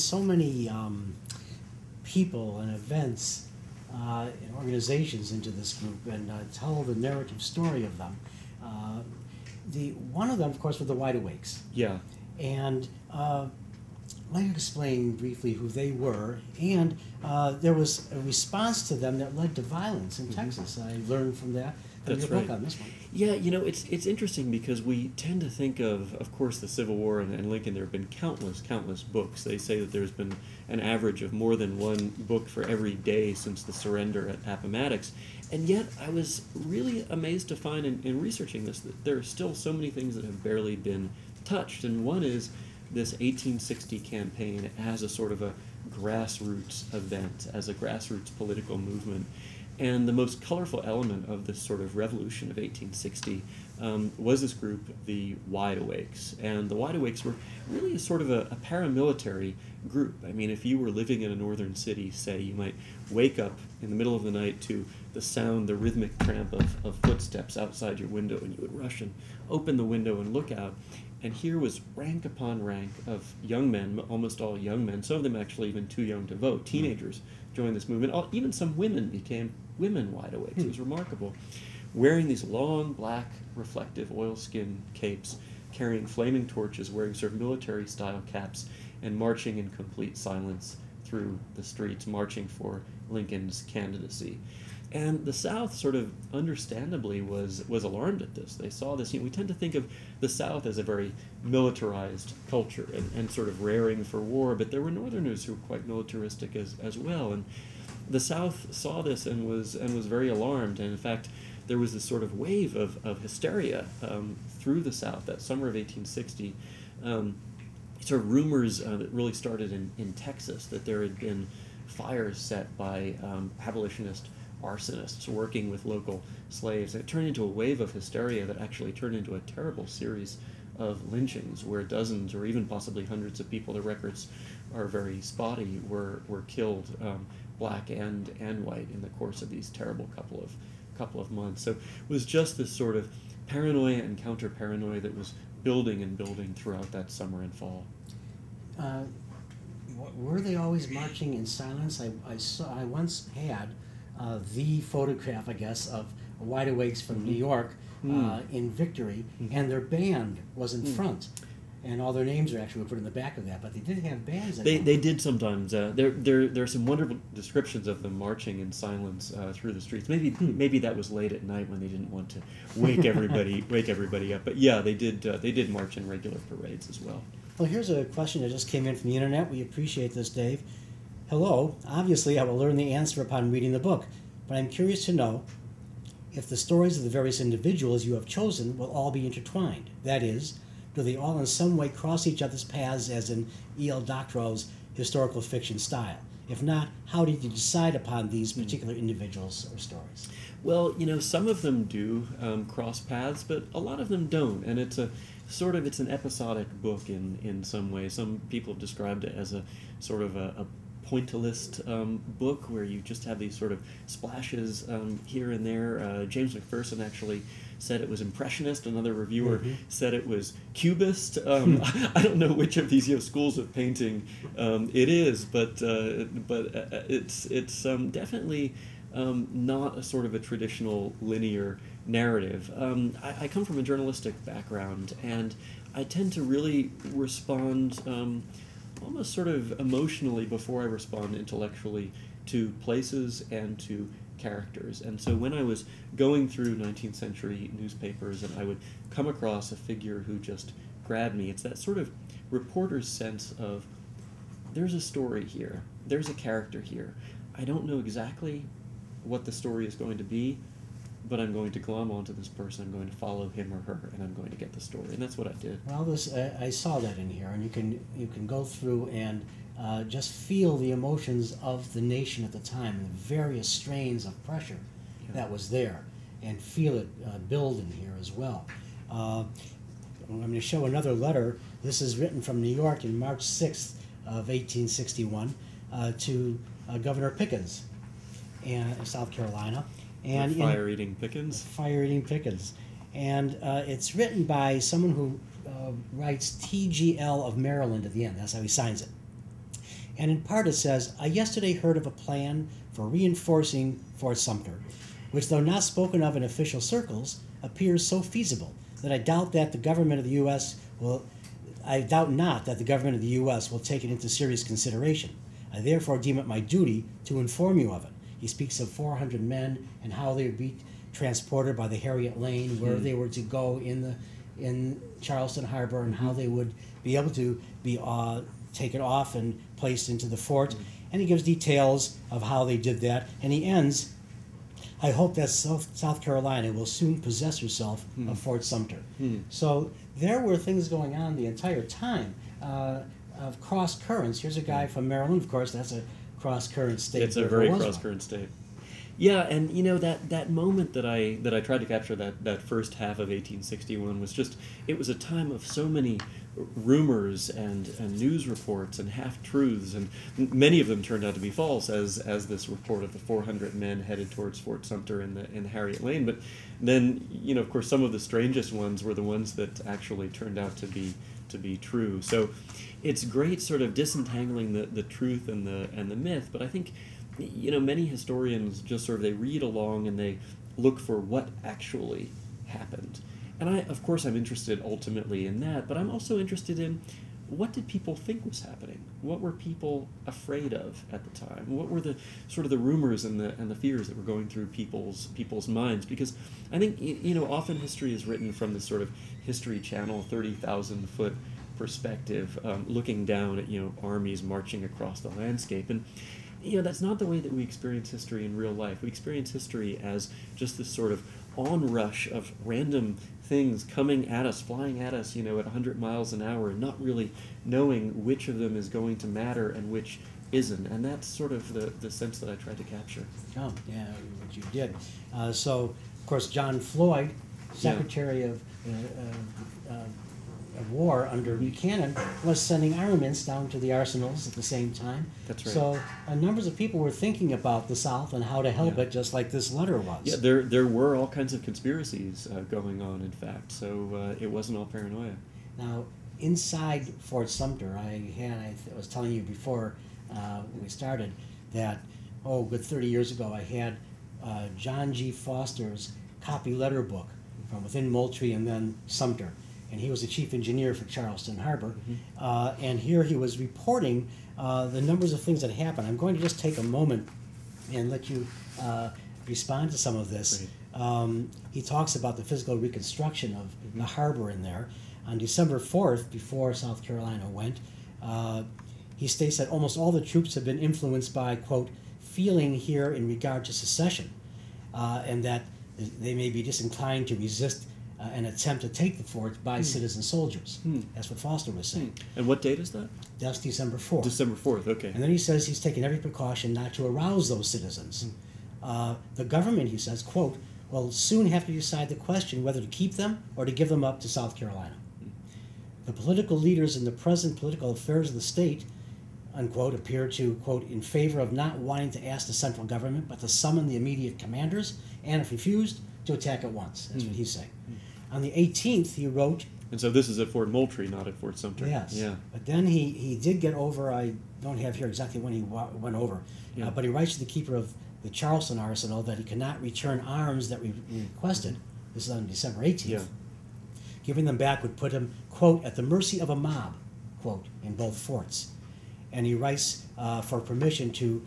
so many people and events and organizations into this group and tell the narrative story of them. One of them, of course, were the Wide Awakes. Yeah. And I'd like to explain briefly who they were. And there was a response to them that led to violence in Texas. I learned from that. That's your right. book on this one. Yeah, it's interesting because we tend to think of course, the Civil War and Lincoln. There have been countless books. They say that there's been an average of more than one book for every day since the surrender at Appomattox. And yet, I was really amazed to find in researching this that there are still so many things that have barely been touched. And one is this 1860 campaign as a sort of a grassroots event, as a grassroots political movement. And the most colorful element of this sort of revolution of 1860 was this group, the Wide Awakes. And the Wide Awakes were really a sort of a paramilitary group. I mean, if you were living in a northern city, say, you might wake up in the middle of the night to the rhythmic tramp of footsteps outside your window, and you would rush and open the window and look out. And here was rank upon rank of young men, almost all young men, some of them actually even too young to vote, teenagers joined this movement. Even some women became women Wide Awakes. It was remarkable. Wearing these long, black, reflective oilskin capes, carrying flaming torches, wearing sort of military-style caps, and marching in complete silence through the streets, marching for Lincoln's candidacy. And the South sort of understandably was alarmed at this. They saw this. We tend to think of the South as a very militarized culture and sort of raring for war, but there were Northerners who were quite militaristic as well. And the South saw this and was very alarmed. And in fact, there was this sort of wave of hysteria through the South that summer of 1860. Sort of rumors that really started in Texas that there had been fires set by abolitionist arsonists working with local slaves. And it turned into a wave of hysteria that actually turned into a terrible series of lynchings where dozens or even possibly hundreds of people, the records are very spotty, were killed, black and white, in the course of these terrible couple of months. So it was just this sort of paranoia and counter-paranoia that was building and building throughout that summer and fall. Were they always marching in silence? I once had the photograph, I guess, of Wide Awakes from New York in Victory, and their band was in front. And all their names are actually put in the back of that, but they did have bands. They did sometimes. There are some wonderful descriptions of them marching in silence through the streets. Maybe that was late at night when they didn't want to wake everybody up. But yeah, they did march in regular parades as well. Well, here's a question that just came in from the internet. We appreciate this, Dave. Hello. Obviously, I will learn the answer upon reading the book, but I'm curious to know if the stories of the various individuals you have chosen will all be intertwined. That is, do they all in some way cross each other's paths as in E.L. Doctorow's historical fiction style? If not, how did you decide upon these particular individuals or stories? Well, some of them do cross paths, but a lot of them don't, and it's an episodic book in some way. Some people have described it as a sort of a pointillist book where you just have these sort of splashes here and there. James McPherson actually said it was Impressionist. Another reviewer said it was Cubist. I don't know which of these schools of painting it is, but it's definitely not a sort of a traditional linear narrative. I come from a journalistic background, and I tend to really respond almost sort of emotionally before I respond intellectually to places and to characters. And so when I was going through 19th century newspapers and I would come across a figure who just grabbed me, it's that sort of reporter's sense of there's a story here, there's a character here. I don't know exactly what the story is going to be, but I'm going to glom onto this person, I'm going to follow him or her, and I'm going to get the story. And that's what I did. Well, I saw that in here, and you can go through and just feel the emotions of the nation at the time, and the various strains of pressure that was there, and feel it build in here as well. I'm going to show another letter. This is written from New York in March 6th of 1861 to Governor Pickens in South Carolina. And fire-eating Pickens. Fire-eating Pickens. And it's written by someone who writes TGL of Maryland at the end. That's how he signs it. And in part it says, I yesterday heard of a plan for reinforcing Fort Sumter, which though not spoken of in official circles, appears so feasible that I doubt not that the government of the U.S. will take it into serious consideration. I therefore deem it my duty to inform you of it. He speaks of 400 men and how they would be transported by the Harriet Lane, where they were to go in Charleston Harbor, and how they would be able to be taken off and placed into the fort. And he gives details of how they did that. And he ends, I hope that South Carolina will soon possess herself of Fort Sumter. So there were things going on the entire time of cross currents. Here's a guy from Maryland, of course, that's a cross current state. It's a very cross current state. Yeah, and you know that moment that I tried to capture, that first half of 1861, was just, it was a time of so many rumors and news reports and half truths, and many of them turned out to be false, as this report of the 400 men headed towards Fort Sumter in Harriet Lane. But then, you know, of course, some of the strangest ones were the ones that actually turned out to be true. So it's great sort of disentangling the truth and the myth. But I think, you know, many historians just sort of, they read along and they look for what actually happened. And of course, I'm interested ultimately in that, but I'm also interested in, what did people think was happening? What were people afraid of at the time? What were the sort of the rumors and the fears that were going through people's minds? Because I think, you know, often history is written from this sort of History Channel 30,000-foot perspective, looking down at, you know, armies marching across the landscape. And you know, that's not the way that we experience history in real life. We experience history as just this sort of onrush of random things coming at us, flying at us, you know, at 100 miles an hour, and not really knowing which of them is going to matter and which isn't. And that's sort of the sense that I tried to capture. Oh, yeah, what you did. So, of course, John Floyd, Secretary of War under Buchanan, was sending armaments down to the arsenals at the same time. That's right. So numbers of people were thinking about the South and how to help it, just like this letter was. Yeah, there were all kinds of conspiracies going on, in fact, so it wasn't all paranoia. Now, inside Fort Sumter, I was telling you before we started that, good 30 years ago, I had John G. Foster's copy letter book from within Moultrie and then Sumter. And he was the chief engineer for Charleston Harbor. And here he was reporting the numbers of things that happened. I'm going to just take a moment and let you respond to some of this. He talks about the physical reconstruction of the harbor in there. On December 4th, before South Carolina went, he states that almost all the troops have been influenced by, quote, feeling here in regard to secession, and that they may be disinclined to resist an attempt to take the fort by citizen soldiers. That's what Foster was saying. And what date is that? That's December 4th. December 4th, okay. And then he says he's taken every precaution not to arouse those citizens. The government, he says, quote, will soon have to decide the question whether to keep them or to give them up to South Carolina. The political leaders in the present political affairs of the state, unquote, appear to, quote, in favor of not wanting to ask the central government, but to summon the immediate commanders, and if refused, to attack at once. That's what he's saying. On the 18th, he wrote... And so this is at Fort Moultrie, not at Fort Sumter. Yes. Yeah. But then he did get over, I don't have here exactly when he went over, but he writes to the keeper of the Charleston Arsenal that he cannot return arms that we requested. This is on December 18th. Yeah. Giving them back would put him, quote, at the mercy of a mob, quote, in both forts. And he writes for permission to,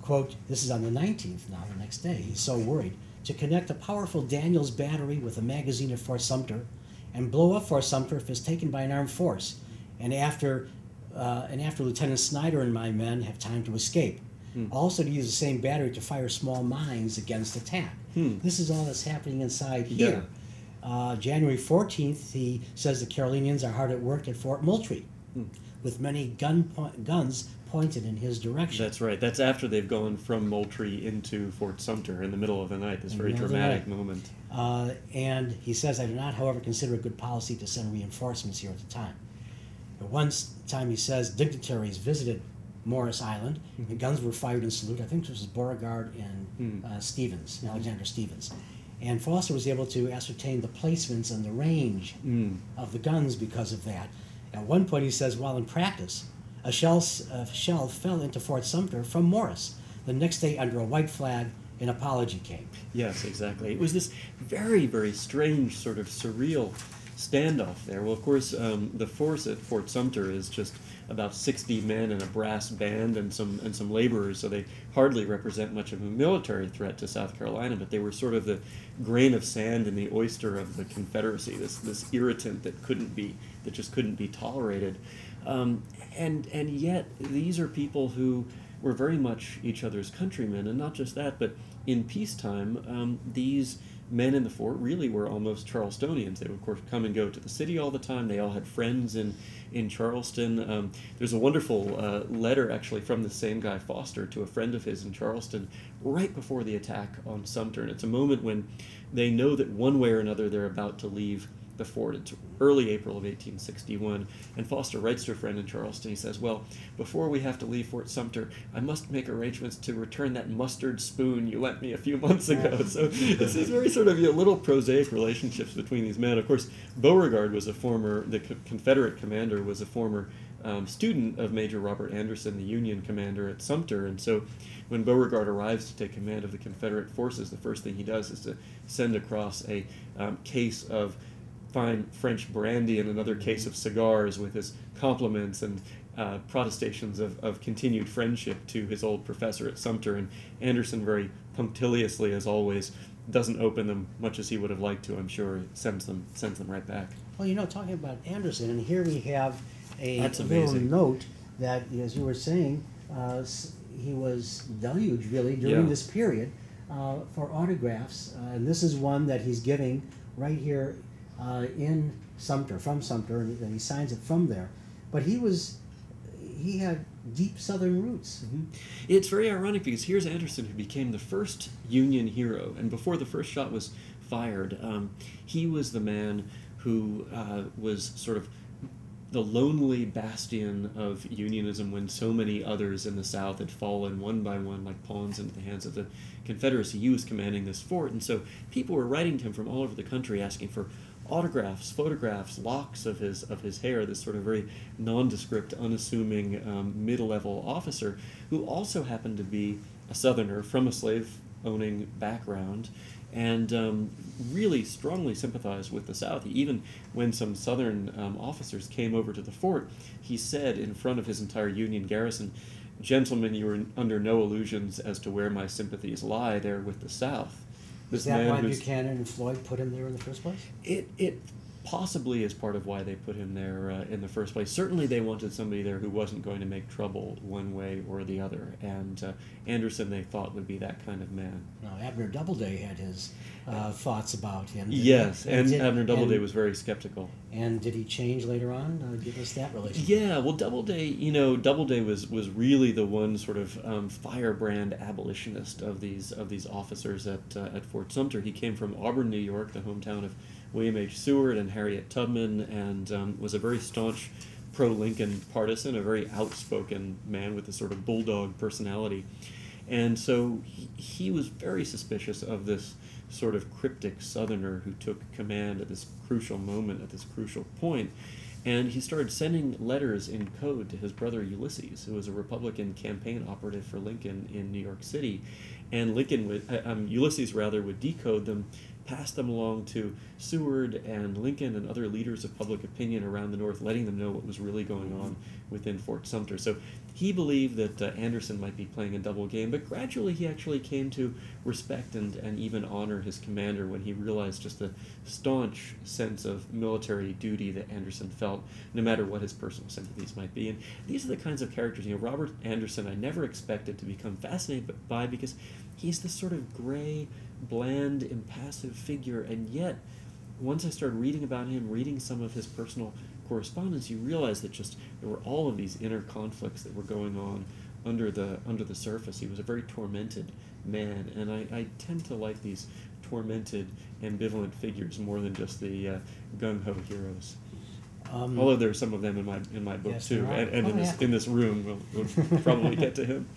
quote, this is on the 19th now, the next day, he's so worried, to connect a powerful Daniels battery with a magazine at Fort Sumter and blow up Fort Sumter if it's taken by an armed force, and after Lieutenant Snyder and my men have time to escape. Also to use the same battery to fire small mines against attack. This is all that's happening inside here. January 14th, he says the Carolinians are hard at work at Fort Moultrie, with many guns pointed in his direction. That's right. That's after they've gone from Moultrie into Fort Sumter in the middle of the night, this very dramatic moment. And he says, I do not, however, consider it good policy to send reinforcements here at the time. At one time, he says, dignitaries visited Morris Island, and guns were fired in salute. I think this was Beauregard and Stevens, Alexander Stevens. And Foster was able to ascertain the placements and the range of the guns because of that. At one point, he says, while in practice, A shell fell into Fort Sumter from Morris. The next day, under a white flag, an apology came. Yes, exactly. It was this very, very strange, sort of surreal standoff there. Well, of course, the force at Fort Sumter is just about 60 men and a brass band and some laborers, so they hardly represent much of a military threat to South Carolina, but they were sort of the grain of sand in the oyster of the Confederacy, this irritant that just couldn't be tolerated. And yet, these are people who were very much each other's countrymen, and not just that, but in peacetime, these men in the fort really were almost Charlestonians. They would, of course, come and go to the city all the time. They all had friends in Charleston. There's a wonderful letter, actually, from the same guy, Foster, to a friend of his in Charleston right before the attack on Sumter. And it's a moment when they know that one way or another they're about to leave the fort. It's early April of 1861, and Foster writes to a friend in Charleston. He says, well, before we have to leave Fort Sumter, I must make arrangements to return that mustard spoon you lent me a few months ago. So this is very sort of little prosaic relationships between these men. Of course, Beauregard was the Confederate commander was a former student of Major Robert Anderson, the Union commander at Sumter, and so when Beauregard arrives to take command of the Confederate forces, the first thing he does is to send across a case of fine French brandy and another case of cigars with his compliments and protestations of continued friendship to his old professor at Sumter. And Anderson, very punctiliously as always, doesn't open them much as he would have liked to. I'm sure sends them right back. Well, talking about Anderson, and here we have a That's little amazing. note that, as you were saying, he was deluged really during this period for autographs, and this is one that he's giving right here in Sumter, from Sumter, and he signs it from there. But he had deep Southern roots. Mm-hmm. It's very ironic because here's Anderson, who became the first Union hero, and before the first shot was fired, he was the man who was sort of the lonely bastion of Unionism when so many others in the South had fallen one by one like pawns into the hands of the Confederacy. He was commanding this fort, and so people were writing to him from all over the country asking for autographs, photographs, locks of his hair, this sort of very nondescript, unassuming mid-level officer who also happened to be a Southerner from a slave-owning background and really strongly sympathized with the South. Even when some Southern officers came over to the fort, he said in front of his entire Union garrison, "Gentlemen, you are under no illusions as to where my sympathies lie. They're with the South." Is that why Buchanan and Floyd put him there in the first place? It possibly is part of why they put him there in the first place. Certainly they wanted somebody there who wasn't going to make trouble one way or the other, and Anderson they thought would be that kind of man. Now, Abner Doubleday had his thoughts about him. Yes, and Abner Doubleday was very skeptical. And did he change later on? Give us that relationship. Yeah, well, Doubleday was really the one sort of firebrand abolitionist of these officers at Fort Sumter. He came from Auburn, New York, the hometown of William H. Seward and Harriet Tubman, and was a very staunch pro-Lincoln partisan, a very outspoken man with a sort of bulldog personality. And so he was very suspicious of this sort of cryptic Southerner who took command at this crucial moment, at this crucial point. And he started sending letters in code to his brother Ulysses, who was a Republican campaign operative for Lincoln in New York City. And Ulysses would decode them, pass them along to Seward and Lincoln and other leaders of public opinion around the North, letting them know what was really going on within Fort Sumter. So he believed that Anderson might be playing a double game, but gradually he actually came to respect and even honor his commander when he realized just the staunch sense of military duty that Anderson felt, no matter what his personal sympathies might be. And these are the kinds of characters, Robert Anderson I never expected to become fascinated by, because he's this sort of gray, bland, impassive figure, and yet once I started reading about him, reading some of his personal correspondence, you realize that just there were all of these inner conflicts that were going on under the surface. He was a very tormented man, and I tend to like these tormented, ambivalent figures more than just the gung-ho heroes. Although there are some of them in my book yes, too, and in this room, we'll probably get to him.